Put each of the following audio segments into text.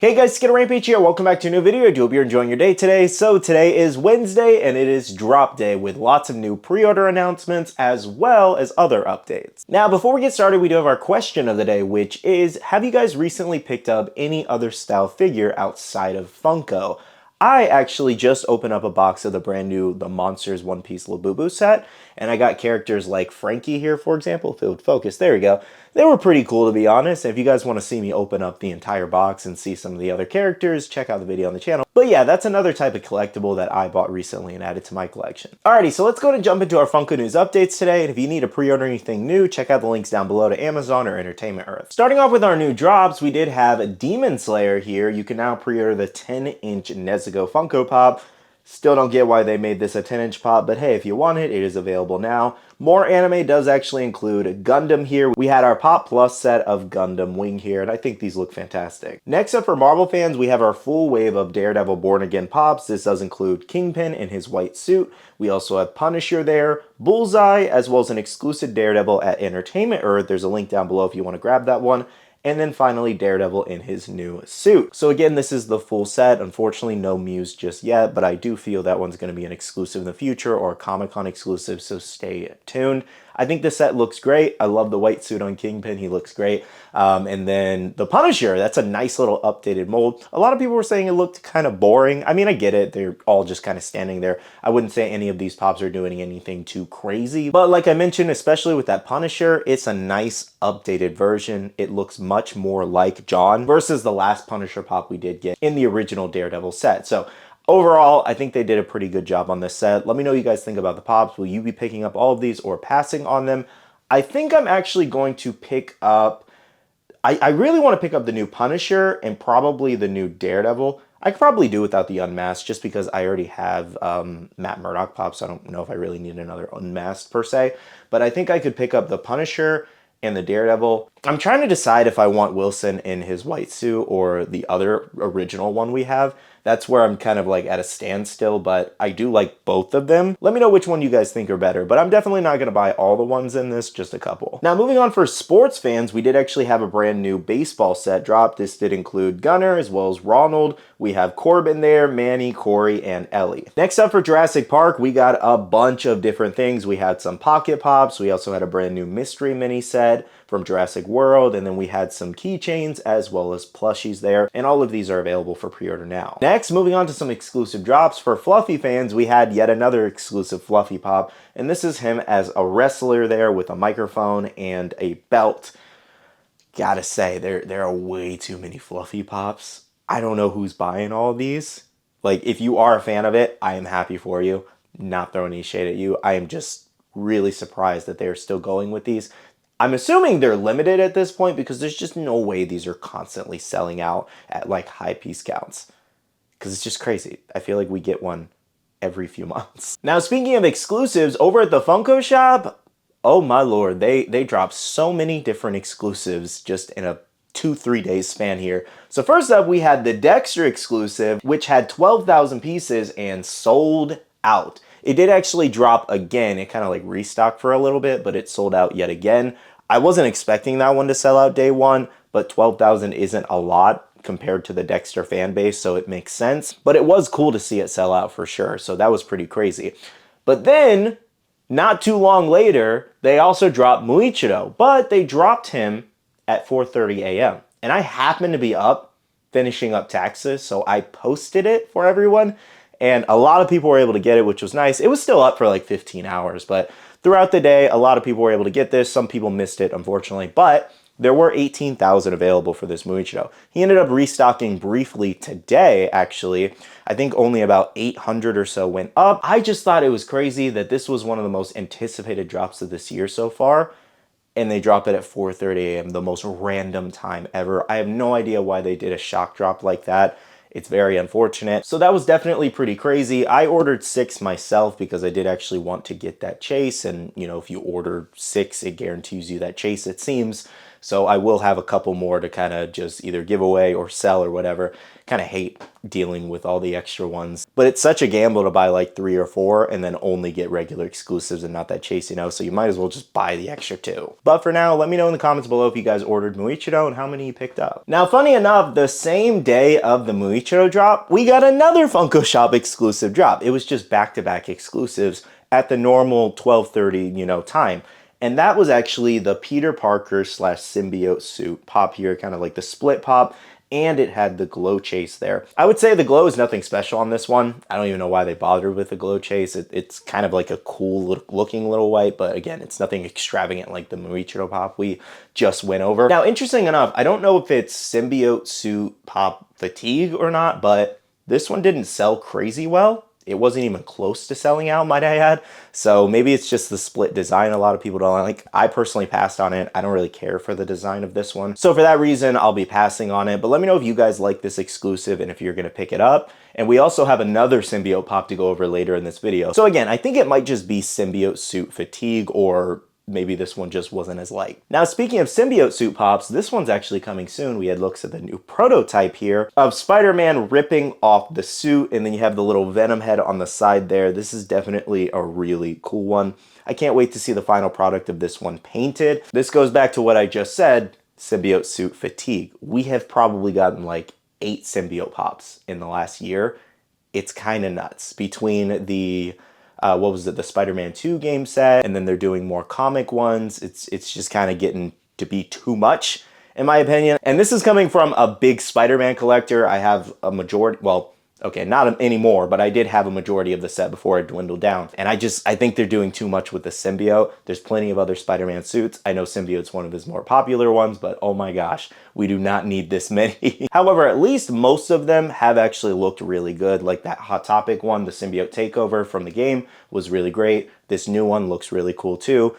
Hey guys, SkittleRampage here. Welcome back to a new video. I do hope you're enjoying your day today. So today is Wednesday and it is drop day with lots of new pre-order announcements as well as other updates. Now, before we get started, we do have our question of the day, which is, have you guys recently picked up any other style figure outside of Funko? I actually just opened up a box of the brand new The Monsters One Piece Labubu set, and I got characters like Frankie here, for example. If it would focus, there we go. They were pretty cool, to be honest. If you guys want to see me open up the entire box and see some of the other characters, check out the video on the channel. But yeah, that's another type of collectible that I bought recently and added to my collection. Alrighty, so let's go and jump into our Funko News updates today. And if you need to pre-order anything new, check out the links down below to Amazon or Entertainment Earth. Starting off with our new drops, we did have Demon Slayer here. You can now pre-order the 10-inch Nezuko Funko Pop. Still don't get why they made this a 10-inch pop, but hey, if you want it, it is available now. More anime does actually include Gundam here. We had our Pop Plus set of Gundam Wing here, and I think these look fantastic. Next up for Marvel fans, we have our full wave of Daredevil Born Again Pops. This does include Kingpin in his white suit. We also have Punisher there, Bullseye, as well as an exclusive Daredevil at Entertainment Earth. There's a link down below if you want to grab that one. And then finally, Daredevil in his new suit. So again, this is the full set. Unfortunately, no Muse just yet, but I do feel that one's going to be an exclusive in the future or a Comic-Con exclusive, so stay tuned. I think the set looks great. I love the white suit on Kingpin. He looks great. And then the Punisher, that's a nice little updated mold. A lot of people were saying it looked kind of boring. I mean, I get it. They're all just kind of standing there. I wouldn't say any of these pops are doing anything too crazy. But like I mentioned, especially with that Punisher, it's a nice updated version. It looks much more like John versus the last Punisher pop we did get in the original Daredevil set. So overall, I think they did a pretty good job on this set. Let me know what you guys think about the pops. Will you be picking up all of these or passing on them? I think I'm actually going to pick up... I really want to pick up the new Punisher and probably the new Daredevil. I could probably do without the Unmasked just because I already have Matt Murdock pops. So I don't know if I really need another Unmasked per se. But I think I could pick up the Punisher and the Daredevil. I'm trying to decide if I want Wilson in his white suit or the other original one we have. That's where I'm kind of like at a standstill, but I do like both of them. Let me know which one you guys think are better, but I'm definitely not going to buy all the ones in this, just a couple. Now, moving on for sports fans, we did actually have a brand new baseball set drop. This did include Gunner as well as Ronald. We have Corbin there, Manny, Corey, and Ellie. Next up for Jurassic Park, we got a bunch of different things. We had some pocket pops. We also had a brand new mystery mini set from Jurassic World, and then we had some keychains as well as plushies there, and all of these are available for pre-order now. Next, moving on to some exclusive drops. For Fluffy fans, we had yet another exclusive Fluffy pop, and this is him as a wrestler there with a microphone and a belt. Gotta say, there are way too many Fluffy pops. I don't know who's buying all of these. Like, if you are a fan of it, I am happy for you. Not throwing any shade at you. I am just really surprised that they're still going with these. I'm assuming they're limited at this point because there's just no way these are constantly selling out at like high piece counts. Because it's just crazy. I feel like we get one every few months. Now, speaking of exclusives, over at the Funko shop, oh my lord, they dropped so many different exclusives just in a 2-3 days span here. So first up, we had the Dexter exclusive, which had 12,000 pieces and sold out. It did actually drop again. It kind of like restocked for a little bit, but it sold out yet again. I wasn't expecting that one to sell out day one, but 12,000 isn't a lot compared to the Dexter fan base, so it makes sense. But it was cool to see it sell out for sure, so that was pretty crazy. But then, not too long later, they also dropped Muichiro, but they dropped him at 4:30 a.m. And I happened to be up finishing up taxes, so I posted it for everyone, and a lot of people were able to get it, which was nice. It was still up for like 15 hours, but throughout the day, a lot of people were able to get this. Some people missed it, unfortunately, but there were 18,000 available for this Muichiro. He ended up restocking briefly today, actually. I think only about 800 or so went up. I just thought it was crazy that this was one of the most anticipated drops of this year so far, and they drop it at 4:30 a.m., the most random time ever. I have no idea why they did a shock drop like that. It's very unfortunate. So that was definitely pretty crazy. I ordered 6 myself because I did actually want to get that chase. And, you know, if you order 6, it guarantees you that chase, it seems. So I will have a couple more to kind of just either give away or sell or whatever. Kind of hate dealing with all the extra ones, but it's such a gamble to buy like 3 or 4 and then only get regular exclusives and not that chase, you know, so you might as well just buy the extra 2. But for now, let me know in the comments below if you guys ordered Muichiro and how many you picked up. Now, funny enough, the same day of the Muichiro drop, we got another Funko Shop exclusive drop. It was just back-to-back exclusives at the normal 12:30, you know, time. And that was actually the Peter Parker / Symbiote suit pop here, kind of like the split pop, and it had the glow chase there. I would say the glow is nothing special on this one. I don't even know why they bothered with the glow chase. It's kind of like a cool looking little white, but again, it's nothing extravagant like the Muichiro pop we just went over. Now, interesting enough, I don't know if it's Symbiote suit pop fatigue or not, but this one didn't sell crazy well. It wasn't even close to selling out, might I add. So maybe it's just the split design a lot of people don't like. I personally passed on it. I don't really care for the design of this one. So for that reason, I'll be passing on it. But let me know if you guys like this exclusive and if you're going to pick it up. And we also have another Symbiote pop to go over later in this video. So again, I think it might just be Symbiote suit fatigue, or maybe this one just wasn't as light. Now, speaking of Symbiote suit pops, this one's actually coming soon. We had looks at the new prototype here of Spider-Man ripping off the suit, and then you have the little Venom head on the side there. This is definitely a really cool one. I can't wait to see the final product of this one painted. This goes back to what I just said, Symbiote suit fatigue. We have probably gotten like 8 Symbiote pops in the last year. It's kind of nuts. Between the what was it, the Spider-Man 2 game set, and then they're doing more comic ones. It's just kind of getting to be too much, in my opinion. And this is coming from a big Spider-Man collector. I have a majority, well, okay, not anymore, but I did have a majority of the set before it dwindled down. And I think they're doing too much with the Symbiote. There's plenty of other Spider-Man suits. I know Symbiote's one of his more popular ones, but oh my gosh, we do not need this many. However, at least most of them have actually looked really good. Like that Hot Topic one, the Symbiote Takeover from the game, was really great. This new one looks really cool too.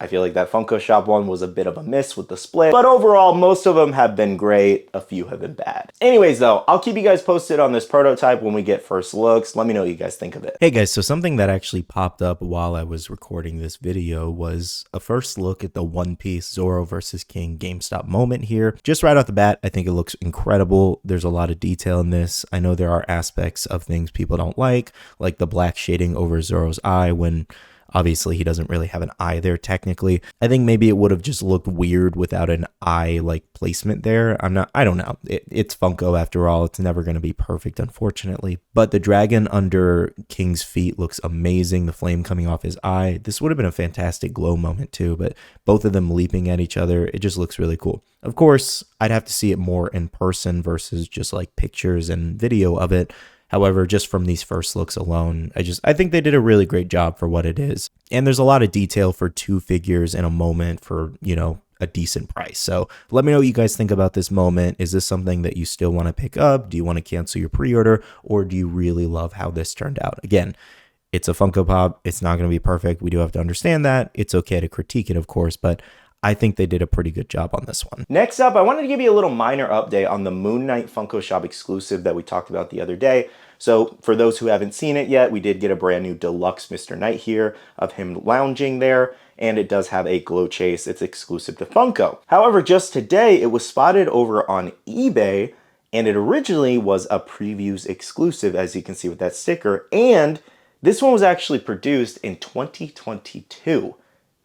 I feel like that Funko Shop one was a bit of a miss with the split, but overall, most of them have been great. A few have been bad. Anyways, though, I'll keep you guys posted on this prototype when we get first looks. Let me know what you guys think of it. Hey guys, so something that actually popped up while I was recording this video was a first look at the One Piece Zoro versus King GameStop moment here. Just right off the bat, I think it looks incredible. There's a lot of detail in this. I know there are aspects of things people don't like the black shading over Zoro's eye when obviously he doesn't really have an eye there technically. I think maybe it would have just looked weird without an eye like placement there. I don't know. It's Funko after all. It's never going to be perfect, unfortunately. But the dragon under King's feet looks amazing. The flame coming off his eye. This would have been a fantastic glow moment too, but both of them leaping at each other, it just looks really cool. Of course, I'd have to see it more in person versus just like pictures and video of it. However, just from these first looks alone, I think they did a really great job for what it is. And there's a lot of detail for 2 figures in a moment for, you know, a decent price. So let me know what you guys think about this moment. Is this something that you still want to pick up? Do you want to cancel your pre-order? Or do you really love how this turned out? Again, it's a Funko Pop. It's not going to be perfect. We do have to understand that. It's okay to critique it, of course, but I think they did a pretty good job on this one. Next up, I wanted to give you a little minor update on the Moon Knight Funko Shop exclusive that we talked about the other day. So for those who haven't seen it yet, we did get a brand new deluxe Mr. Knight here of him lounging there, and it does have a glow chase. It's exclusive to Funko. However, just today, it was spotted over on eBay, and it originally was a previews exclusive, as you can see with that sticker, and this one was actually produced in 2022.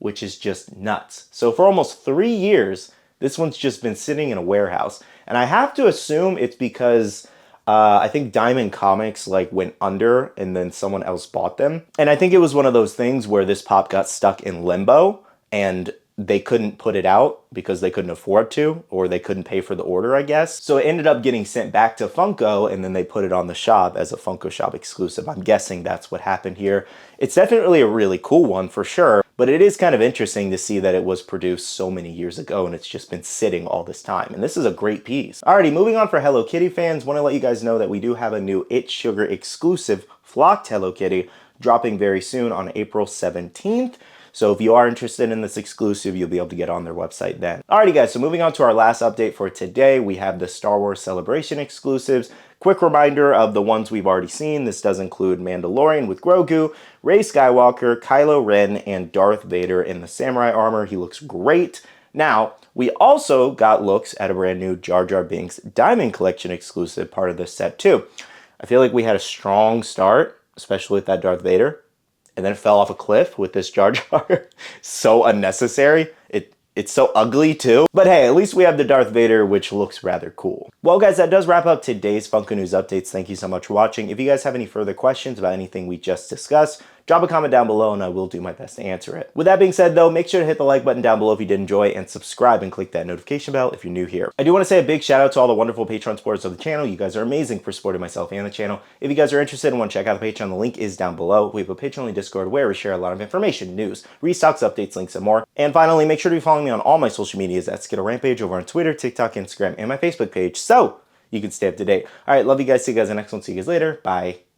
Which is just nuts. So for almost 3 years, this one's just been sitting in a warehouse. And I have to assume it's because I think Diamond Comics like went under and then someone else bought them. And I think it was one of those things where this pop got stuck in limbo and they couldn't put it out because they couldn't afford to, or they couldn't pay for the order, I guess. So it ended up getting sent back to Funko, and then they put it on the shop as a Funko Shop exclusive. I'm guessing that's what happened here. It's definitely a really cool one for sure, but it is kind of interesting to see that it was produced so many years ago and it's just been sitting all this time. And this is a great piece. Alrighty, moving on for Hello Kitty fans, want to let you guys know that we do have a new It's Sugar exclusive flocked Hello Kitty dropping very soon on April 17th. So if you are interested in this exclusive, you'll be able to get on their website then. Alrighty guys, so moving on to our last update for today, we have the Star Wars Celebration exclusives. Quick reminder of the ones we've already seen. This does include Mandalorian with Grogu, Rey Skywalker, Kylo Ren, and Darth Vader in the samurai armor. He looks great. Now, We also got looks at a brand new Jar Jar Binks Diamond Collection exclusive part of this set too. I feel like we had a strong start, especially with that Darth Vader, and then it fell off a cliff with this Jar Jar. So unnecessary. It's so ugly too. But hey, at least we have the Darth Vader, which looks rather cool. Well guys, that does wrap up today's Funko News updates. Thank you so much for watching. If you guys have any further questions about anything we just discussed, drop a comment down below and I will do my best to answer it. With that being said though, make sure to hit the like button down below if you did enjoy and subscribe and click that notification bell if you're new here. I do want to say a big shout out to all the wonderful Patreon supporters of the channel. You guys are amazing for supporting myself and the channel. If you guys are interested and want to check out the Patreon, the link is down below. We have a Patreon Discord where we share a lot of information, news, restocks, updates, links, and more. And finally, make sure to be following me on all my social medias at SkittleRampage over on Twitter, TikTok, Instagram, and my Facebook page so you can stay up to date. All right, love you guys. See you guys in the next one. See you guys later. Bye.